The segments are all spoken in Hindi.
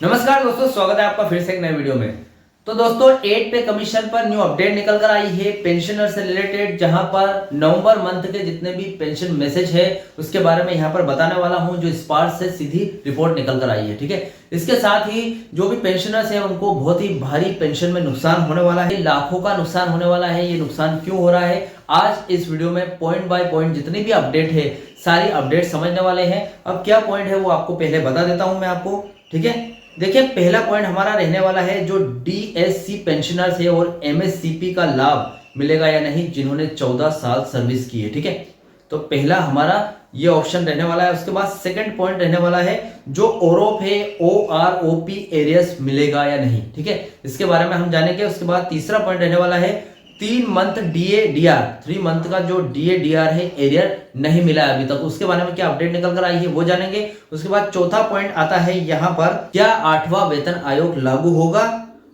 नमस्कार दोस्तों, स्वागत है आपका फिर से एक नए वीडियो में। तो दोस्तों 8 पे कमीशन पर न्यू अपडेट निकल कर आई है पेंशनर से रिलेटेड, जहां पर नवंबर मंथ के जितने भी पेंशन मैसेज है उसके बारे में यहां पर बताने वाला हूं, जो स्पार्क से सीधी रिपोर्ट निकल कर आई है। ठीक है, इसके साथ ही जो भी पेंशनर्स है उनको बहुत ही भारी पेंशन में नुकसान होने वाला है, लाखों का नुकसान होने वाला है। ये नुकसान क्यों हो रहा है, आज इस वीडियो में पॉइंट बाय पॉइंट जितनी भी अपडेट है सारी अपडेट समझने वाले हैं। अब क्या पॉइंट है वो आपको पहले बता देता हूं मैं आपको। ठीक है, देखिए पहला पॉइंट हमारा रहने वाला है जो डीएससी पेंशनर्स है और एमएससीपी का लाभ मिलेगा या नहीं जिन्होंने 14 साल सर्विस की है। ठीक है, तो पहला हमारा ये ऑप्शन रहने वाला है। उसके बाद सेकंड पॉइंट रहने वाला है जो ओरोप है ओआरओपी एरियर्स मिलेगा या नहीं। ठीक है, इसके बारे में हम जानेंगे। उसके बाद तीसरा पॉइंट रहने वाला है 3 मंथ डीएडीआर, 3 मंथ का जो डीएडीआर है एरियर नहीं मिला है अभी तक, उसके बारे में क्या अपडेट निकल कर आई है वो जानेंगे। उसके बाद चौथा पॉइंट आता है यहाँ पर, क्या 8वां वेतन आयोग लागू होगा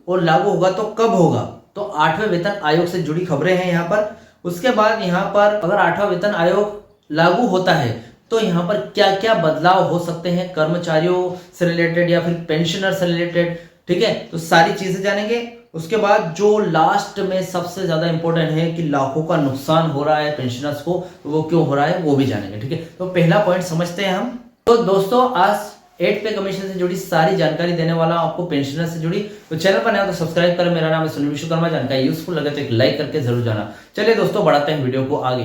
और लागू होगा तो कब होगा, तो 8वें वेतन आयोग से जुड़ी खबरें हैं यहाँ पर। उसके बाद यहाँ पर अगर 8वां वेतन आयोग लागू होता है तो यहाँ पर क्या क्या बदलाव हो सकते हैं कर्मचारियों से रिलेटेड या फिर पेंशनर से रिलेटेड। ठीक है, तो सारी चीजें जानेंगे। उसके बाद जो लास्ट में सबसे ज्यादा इंपॉर्टेंट है कि लाखों का नुकसान हो रहा है पेंशनर्स को, तो वो क्यों हो रहा है वो भी जानेंगे। ठीक है, तो पहला पॉइंट समझते हैं हम। तो दोस्तों आज 8 पे कमीशन से जुड़ी सारी जानकारी देने वाला हूं आपको, पेंशनर से जुड़ी। तो चैनल पर नया तो सब्सक्राइब करें। मेरा नाम है सुनील विश्वकर्मा। जानकारी यूजफुल लगे तो एक लाइक करके जरूर जाना। चलिए दोस्तों बढ़ाते हैं वीडियो को आगे।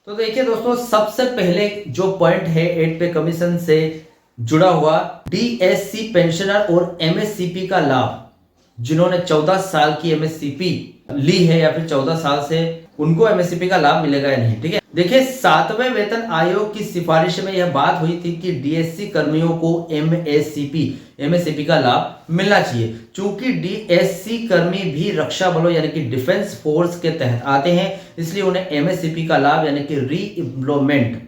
तो देखिए दोस्तों, सबसे पहले जो पॉइंट है 8 पे कमीशन से जुड़ा हुआ, डीएससी पेंशनर और एमएससीपी का लाभ, जिन्होंने 14 साल की एमएससीपी ली है या फिर 14 साल से, उनको एमएससीपी का लाभ मिलेगा या नहीं। ठीक है, देखिए 7वें वेतन आयोग की सिफारिश में यह बात हुई थी कि डीएससी कर्मियों को एमएससीपी का लाभ मिलना चाहिए। चूंकि डीएससी कर्मी भी रक्षा बलों यानी कि डिफेंस फोर्स के तहत आते हैं, इसलिए उन्हें एमएससीपी का लाभ यानी कि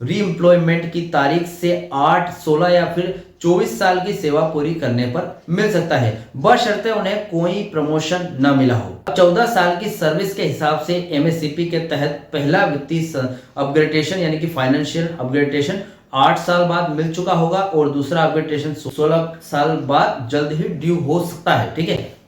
रीएम्प्लॉयमेंट की तारीख से 8, 16 या फिर 24 साल की सेवा पूरी करने पर मिल सकता है, बशर्ते उन्हें कोई प्रमोशन न मिला हो। 14 साल की सर्विस के हिसाब से एमएससीपी के तहत पहला वित्तीय अपग्रेडेशन यानी कि फाइनेंशियल अपग्रेडेशन 8 साल बाद मिल चुका होगा और दूसरा अपग्रेडेशन 16 साल बाद जल्द ही ड्यू हो सकता है। ठीक है,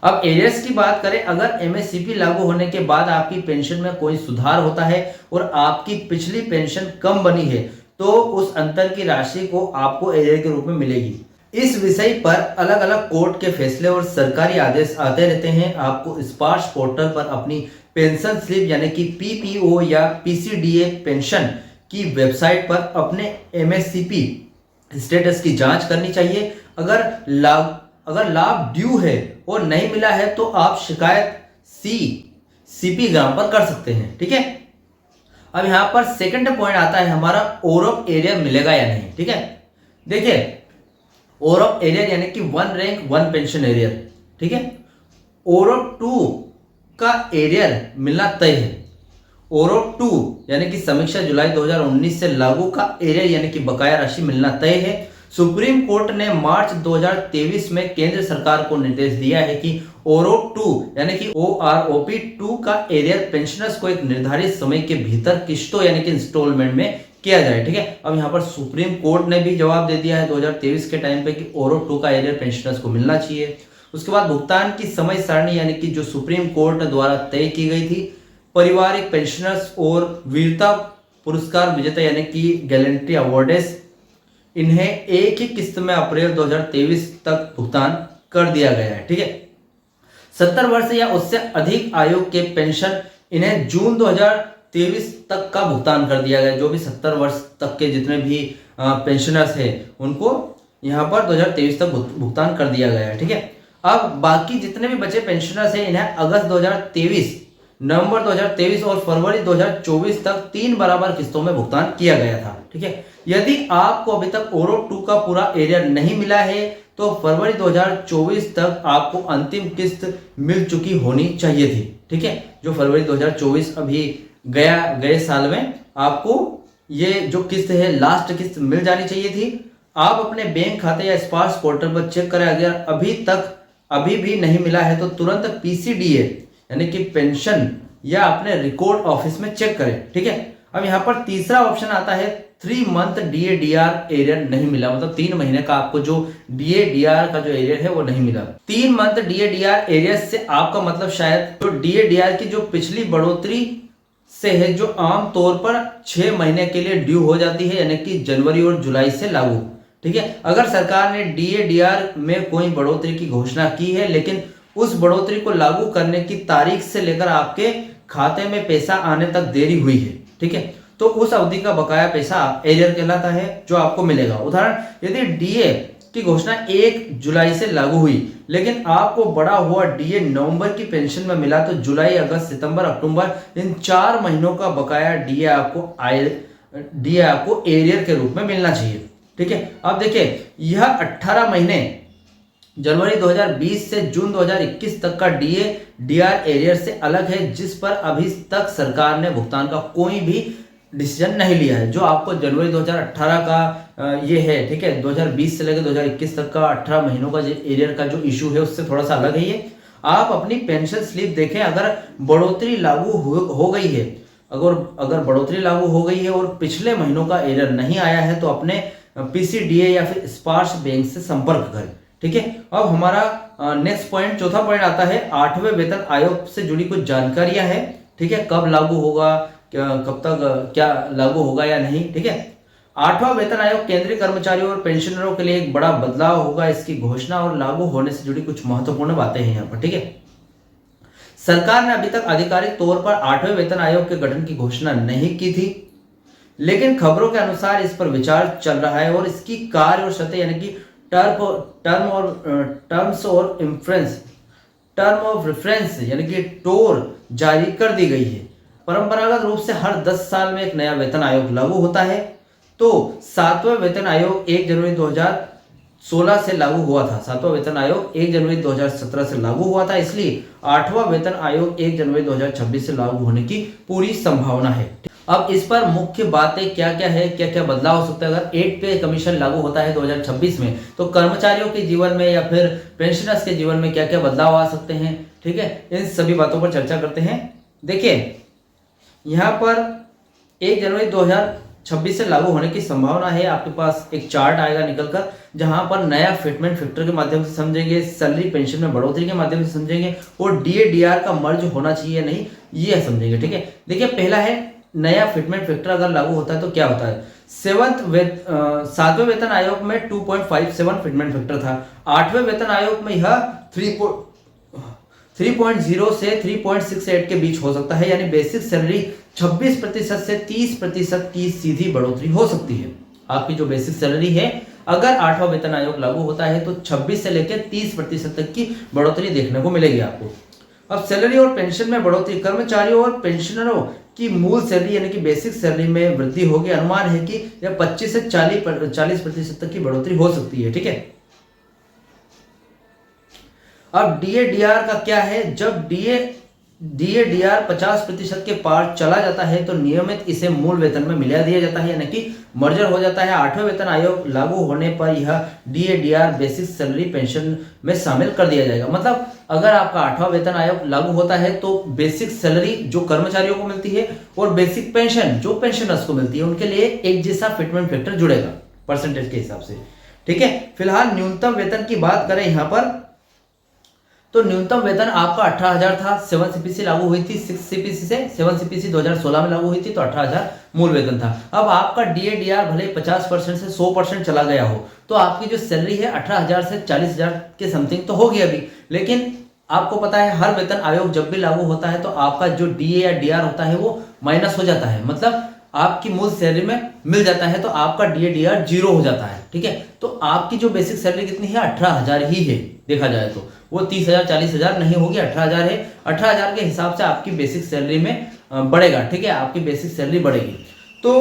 अब एरियर्स की बात करें, अगर एमएससीपी लागू होने के बाद आपकी पेंशन में कोई सुधार होता है और आपकी पिछली पेंशन कम बनी है तो उस अंतर की राशि को आपको एरियर के रूप में मिलेगी। इस विषय पर अलग अलग कोर्ट के फैसले और सरकारी आदेश आते रहते हैं। आपको स्पार्श पोर्टल पर अपनी पेंशन स्लिप यानी कि पीपीओ या पीसीडीए पेंशन की वेबसाइट पर अपने एमएससीपी स्टेटस की जांच करनी चाहिए। अगर लाभ ड्यू है और नहीं मिला है तो आप शिकायत सीपी ग्राम पर कर सकते हैं। ठीक है, अब यहां पर सेकंड पॉइंट आता है हमारा, ओरप एरियर मिलेगा या नहीं। ठीक है, देखिए ओरप एरियर यानी कि 1 रैंक 1 पेंशन एरियर। ठीक है, ओरप 2 का एरियर मिलना तय है। ओरप 2 यानी कि समीक्षा जुलाई 2019 से लागू का एरियर यानी कि बकाया राशि मिलना तय है। सुप्रीम कोर्ट ने मार्च 2023 में केंद्र सरकार को निर्देश दिया है कि ओरोप 2 यानी कि ओआरओपी 2 का एरियर पेंशनर्स को एक निर्धारित समय के भीतर किस्तों यानी कि इंस्टॉलमेंट में किया जाए। ठीक है, अब यहाँ पर सुप्रीम कोर्ट ने भी जवाब दे दिया है 2023 के टाइम पे कि ओरोप 2 का एरियर पेंशनर्स को मिलना चाहिए। उसके बाद भुगतान की समय सारणी यानी कि जो सुप्रीम कोर्ट द्वारा तय की गई थी, पारिवारिक पेंशनर्स और वीरता पुरस्कार विजेता यानी कि गैलेंट्री अवार्ड्स, इन्हें एक ही किस्त में अप्रैल 2023 तक भुगतान कर दिया गया है। ठीक है, 70 वर्ष या उससे अधिक आयु के पेंशन इन्हें जून 2023 तक का भुगतान कर दिया गया। जो भी 70 वर्ष तक के जितने भी पेंशनर्स हैं उनको यहाँ पर 2023 तक भुगतान कर दिया गया है। ठीक है, अब बाकी जितने भी बचे पेंशनर्स हैं इन्हें अगस्त 2023, नवंबर 2023 और फरवरी 2024 तक 3 बराबर किस्तों में भुगतान किया गया था। ठीक है, यदि आपको अभी तक ओरोप 2 का पूरा एरियर नहीं मिला है तो फरवरी 2024 तक आपको अंतिम किस्त मिल चुकी होनी चाहिए थी। ठीक है, जो फरवरी 2024 अभी गए साल में आपको ये जो किस्त है लास्ट किस्त मिल जानी चाहिए थी। आप अपने बैंक खाते या स्पार्श पोर्टल पर चेक करें, अगर अभी भी नहीं मिला है तो तुरंत पीसीडीए यानी कि पेंशन या अपने रिकॉर्ड ऑफिस में चेक करें। ठीक है, अब यहाँ पर तीसरा ऑप्शन आता है 3 मंथ डीए डीआर एरियर नहीं मिला, मतलब 3 महीने का आपको जो डीए डीआर का जो एरियर है वो नहीं मिला। 3 मंथ डीए डीआर एरियर से आपका मतलब शायद जो डीए डीआर की जो पिछली बढ़ोतरी से है, जो आम तौर पर 6 महीने के लिए ड्यू हो जाती है, यानी कि जनवरी और जुलाई से लागू। ठीक है, अगर सरकार ने डीए डीआर में कोई बढ़ोतरी की घोषणा की है, लेकिन उस बढ़ोतरी को लागू करने की तारीख से लेकर आपके खाते में पैसा आने तक देरी हुई है, ठीक है, तो उस अवधि का बकाया पैसा एरियर कहलाता है, जो आपको मिलेगा। उदाहरण, यदि डीए की घोषणा 1 जुलाई से लागू हुई, लेकिन आपको बड़ा हुआ डीए नवंबर की पेंशन में मिला, तो जुलाई, अगस्त, सितंबर, अक्टूबर इन 4 महीनों का बकाया डीए आपको एरियर के रूप में मिलना चाहिए। ठीक है, अब देखिए यह 18 महीने जनवरी 2020 से जून 2021 तक का डीए डीआर एरियर से अलग है, जिस पर अभी तक सरकार ने भुगतान का कोई भी डिसीजन नहीं लिया है। जो आपको जनवरी 2018 का ये है, ठीक है, 2020 से लेकर 2021 तक का 18 महीनों का एरियर का जो इशू है उससे थोड़ा सा अलग है ये। आप अपनी पेंशन स्लिप देखें, अगर बढ़ोतरी लागू हो गई है, अगर बढ़ोतरी लागू हो गई है और पिछले महीनों का एरियर नहीं आया है, तो अपने पीसीडीए या फिर स्पार्श बैंक से संपर्क करें। ठीक है, अब हमारा नेक्स्ट पॉइंट, चौथा पॉइंट आता है 8वें वेतन आयोग से जुड़ी कुछ जानकारियां हैं। ठीक है, कब लागू होगा, कब तक क्या लागू होगा या नहीं। ठीक है, 8वां वेतन आयोग केंद्रीय कर्मचारियों और पेंशनरों के लिए एक बड़ा बदलाव होगा। इसकी घोषणा और लागू होने से जुड़ी कुछ महत्वपूर्ण बातें हैं यहाँ पर। ठीक है, सरकार ने अभी तक आधिकारिक तौर पर 8वें वेतन आयोग के गठन की घोषणा नहीं की थी, लेकिन खबरों के अनुसार इस पर विचार चल रहा है और इसकी कार्य और शर्तें, यानी कि टर्म्स ऑफ रेफरेंस यानी कि टोर जारी कर दी गई है। परंपरागत रूप से हर 10 साल में एक नया वेतन आयोग लागू होता है। तो 7वां वेतन आयोग 1 जनवरी 2016 से लागू हुआ था। 7वां वेतन आयोग 1 जनवरी 2017 से लागू हुआ था, इसलिए 8वां वेतन आयोग 1 जनवरी 2026 से लागू होने की पूरी संभावना है। अब इस पर मुख्य बातें क्या क्या है, क्या क्या बदलाव हो सकता है। अगर 8 पे कमीशन लागू होता है 2026 में, तो कर्मचारियों के जीवन में या फिर पेंशनर्स के जीवन में क्या क्या बदलाव आ सकते हैं। ठीक है, इन सभी बातों पर चर्चा करते हैं। देखिए यहाँ पर 1 जनवरी 2026 से लागू होने की संभावना है। आपके पास एक चार्ट आएगा निकलकर, जहां पर नया फिटमेंट फैक्टर के माध्यम से समझेंगे, सैलरी पेंशन में बढ़ोतरी के माध्यम से समझेंगे, और डीए डीआर का मर्ज होना चाहिए या नहीं ये समझेंगे। ठीक है, देखिए पहला है नया फिटमेंट फैक्टर अगर लागू होता है तो क्या होता है। 7वें वेतन आयोग में 2.57 फिटमेंट फैक्टर था। 8वें वेतन आयोग में यह 3.0 से 3.68 के बीच हो सकता है, यानी बेसिक सैलरी 26% से 30% की सीधी बढ़ोतरी हो सकती है। आपकी जो बेसिक सैलरी है, अगर 8वां वेतन आयोग लागू होता है तो 26 से लेकर 30% तक की बढ़ोतरी देखने को मिलेगी आपको। अब सैलरी और पेंशन में बढ़ोतरी, कर्मचारियों और पेंशनरों की मूल सैलरी यानी कि बेसिक सैलरी में वृद्धि होगी। अनुमान है कि यह 25 से 40% तक की बढ़ोतरी हो सकती है। ठीक है, अब डीए डीआर का क्या है। जब डीए डीआर 50% के पार चला जाता है तो नियमित इसे मूल वेतन में मिला दिया जाता है, यानी कि मर्जर हो जाता है। 8वें वेतन आयोग लागू होने पर यह DA DR basic salary pension में शामिल कर दिया जाएगा। मतलब अगर आपका 8वां वेतन आयोग लागू होता है तो बेसिक सैलरी जो कर्मचारियों को मिलती है और बेसिक पेंशन जो पेंशनर्स को मिलती है, उनके लिए एक जैसा फिटमेंट फैक्टर जुड़ेगा परसेंटेज के हिसाब से। ठीक है, फिलहाल न्यूनतम वेतन की बात करें यहाँ पर, तो न्यूनतम वेतन आपका 18,000 था। 7 सीपीसी लागू हुई थी 6 सीपीसी से। 7 सीपीसी 2016 में लागू हुई थी, तो 18,000 मूल वेतन था। अब आपका डीए डीआर भले 50% से 100% चला गया हो, तो आपकी जो सैलरी है 18,000 से 40,000 के समथिंग तो होगी अभी। लेकिन आपको पता है हर वेतन आयोग जब भी लागू होता है तो आपका जो डीए या डीआर होता है वो माइनस हो जाता है, मतलब आपकी मूल सैलरी में मिल जाता है, तो आपका डीए डीआर 0 हो जाता है। ठीक है, तो आपकी जो बेसिक सैलरी कितनी है, 18,000 ही है। देखा जाए तो वो 30,000 40,000 नहीं होगी, 18,000 है। 18,000 के हिसाब से आपकी बेसिक सैलरी में बढ़ेगा। ठीक है, आपकी बेसिक सैलरी बढ़ेगी, तो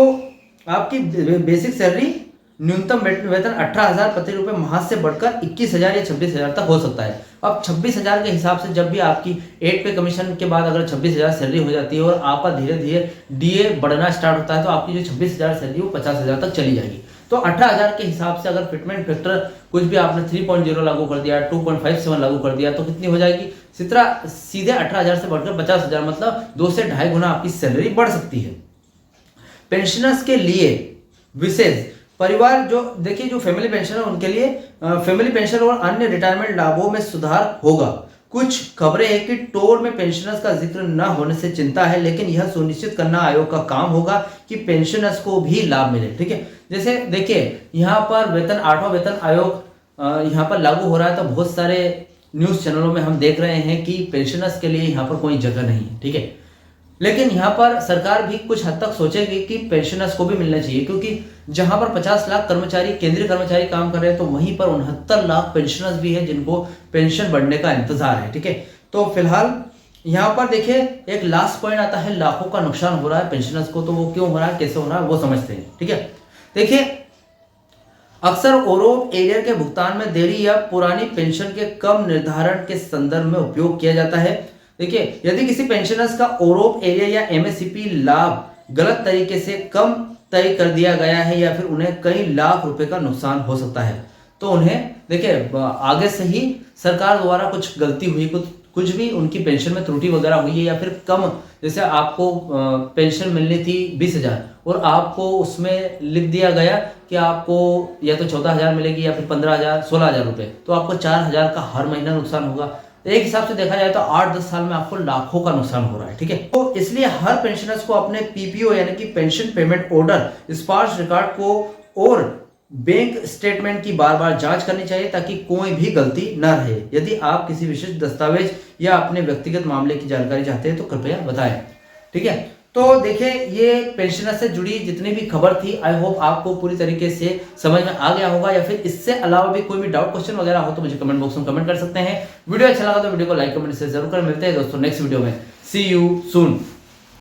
आपकी बेसिक सैलरी न्यूनतम वेतन 18,000 प्रति रुपये माह से बढ़कर 21,000 या 26,000 तक हो सकता है। अब 26,000 के हिसाब से जब भी आपकी 8 पे कमीशन के बाद अगर 26,000 सैलरी हो जाती है और आपका धीरे धीरे डीए बढ़ना स्टार्ट होता है, तो आपकी जो 26,000 सैलरी वो 50,000 तक चली जाएगी। तो 18,000 के हिसाब से अगर फिटमेंट फैक्टर कुछ भी आपने 3.0 लागू कर दिया, 2.57 लागू कर दिया, तो कितनी हो जाएगी, सीधे 18,000 से बढ़कर 50,000, मतलब 2 से 2.5 गुना आपकी सैलरी बढ़ सकती है। पेंशनर्स के लिए विशेष परिवार जो देखिए जो फैमिली पेंशन है उनके लिए फैमिली पेंशन और अन्य रिटायरमेंट लाभों में सुधार होगा। कुछ खबरें हैं कि टोल में पेंशनर्स का जिक्र न होने से चिंता है, लेकिन यह सुनिश्चित करना आयोग का काम होगा कि पेंशनर्स को भी लाभ मिले। ठीक है, जैसे देखिए यहाँ पर वेतन 8वां वेतन आयोग यहाँ पर लागू हो रहा है, तो बहुत सारे न्यूज़ चैनलों में हम देख रहे हैं कि पेंशनर्स के लिए यहाँ पर कोई जगह नहीं है। ठीक है, लेकिन यहाँ पर सरकार भी कुछ हद तक सोचेगी कि पेंशनर्स को भी मिलना चाहिए, क्योंकि जहां पर 50 लाख कर्मचारी केंद्रीय कर्मचारी काम कर रहे हैं, तो वहीं पर 69 लाख पेंशनर्स भी हैं जिनको पेंशन बढ़ने का इंतजार है। ठीक है, तो फिलहाल यहाँ पर देखिए एक लास्ट पॉइंट आता है, लाखों का नुकसान हो रहा है पेंशनर्स को, तो वो क्यों हो रहा है, कैसे हो रहा है, वो समझते हैं। ठीक है, देखिए अक्सर ओरोप एरियर के भुगतान में देरी या पुरानी पेंशन के कम निर्धारण के संदर्भ में उपयोग किया जाता है। देखिए यदि किसी पेंशनर्स का ओरोप एरिया या एमएससीपी लाभ गलत तरीके से कम तय कर दिया गया है या फिर उन्हें कई लाख रुपए का नुकसान हो सकता है, तो उन्हें देखिए आगे से ही सरकार द्वारा कुछ गलती हुई, कुछ भी उनकी पेंशन में त्रुटि वगैरह हुई है या फिर कम, जैसे आपको पेंशन मिलनी थी 20,000 और आपको उसमें लिख दिया गया कि आपको या तो 14,000 मिलेगी या फिर 15,000 16,000 रुपए, तो आपको 4,000 का हर महीना नुकसान होगा। एक हिसाब से देखा जाए तो 8-10 साल में आपको लाखों का नुकसान हो रहा है। ठीक है, तो इसलिए हर पेंशनर्स को अपने पीपीओ यानी कि पेंशन पेमेंट ऑर्डर, स्पार्स रिकॉर्ड को और बैंक स्टेटमेंट की बार बार जांच करनी चाहिए ताकि कोई भी गलती न रहे। यदि आप किसी विशेष दस्तावेज या अपने व्यक्तिगत मामले की जानकारी चाहते हैं तो कृपया बताएं। ठीक है, तो देखिए ये पेंशनर से जुड़ी जितनी भी खबर थी, आई होप आपको पूरी तरीके से समझ में आ गया होगा, या फिर इससे अलावा भी कोई भी डाउट क्वेश्चन वगैरह हो तो मुझे कमेंट बॉक्स में कमेंट कर सकते हैं। वीडियो अच्छा लगा तो वीडियो को लाइक कमेंट से जरूर कर। मिलते हैं दोस्तों नेक्स्ट वीडियो में। सी यू सून।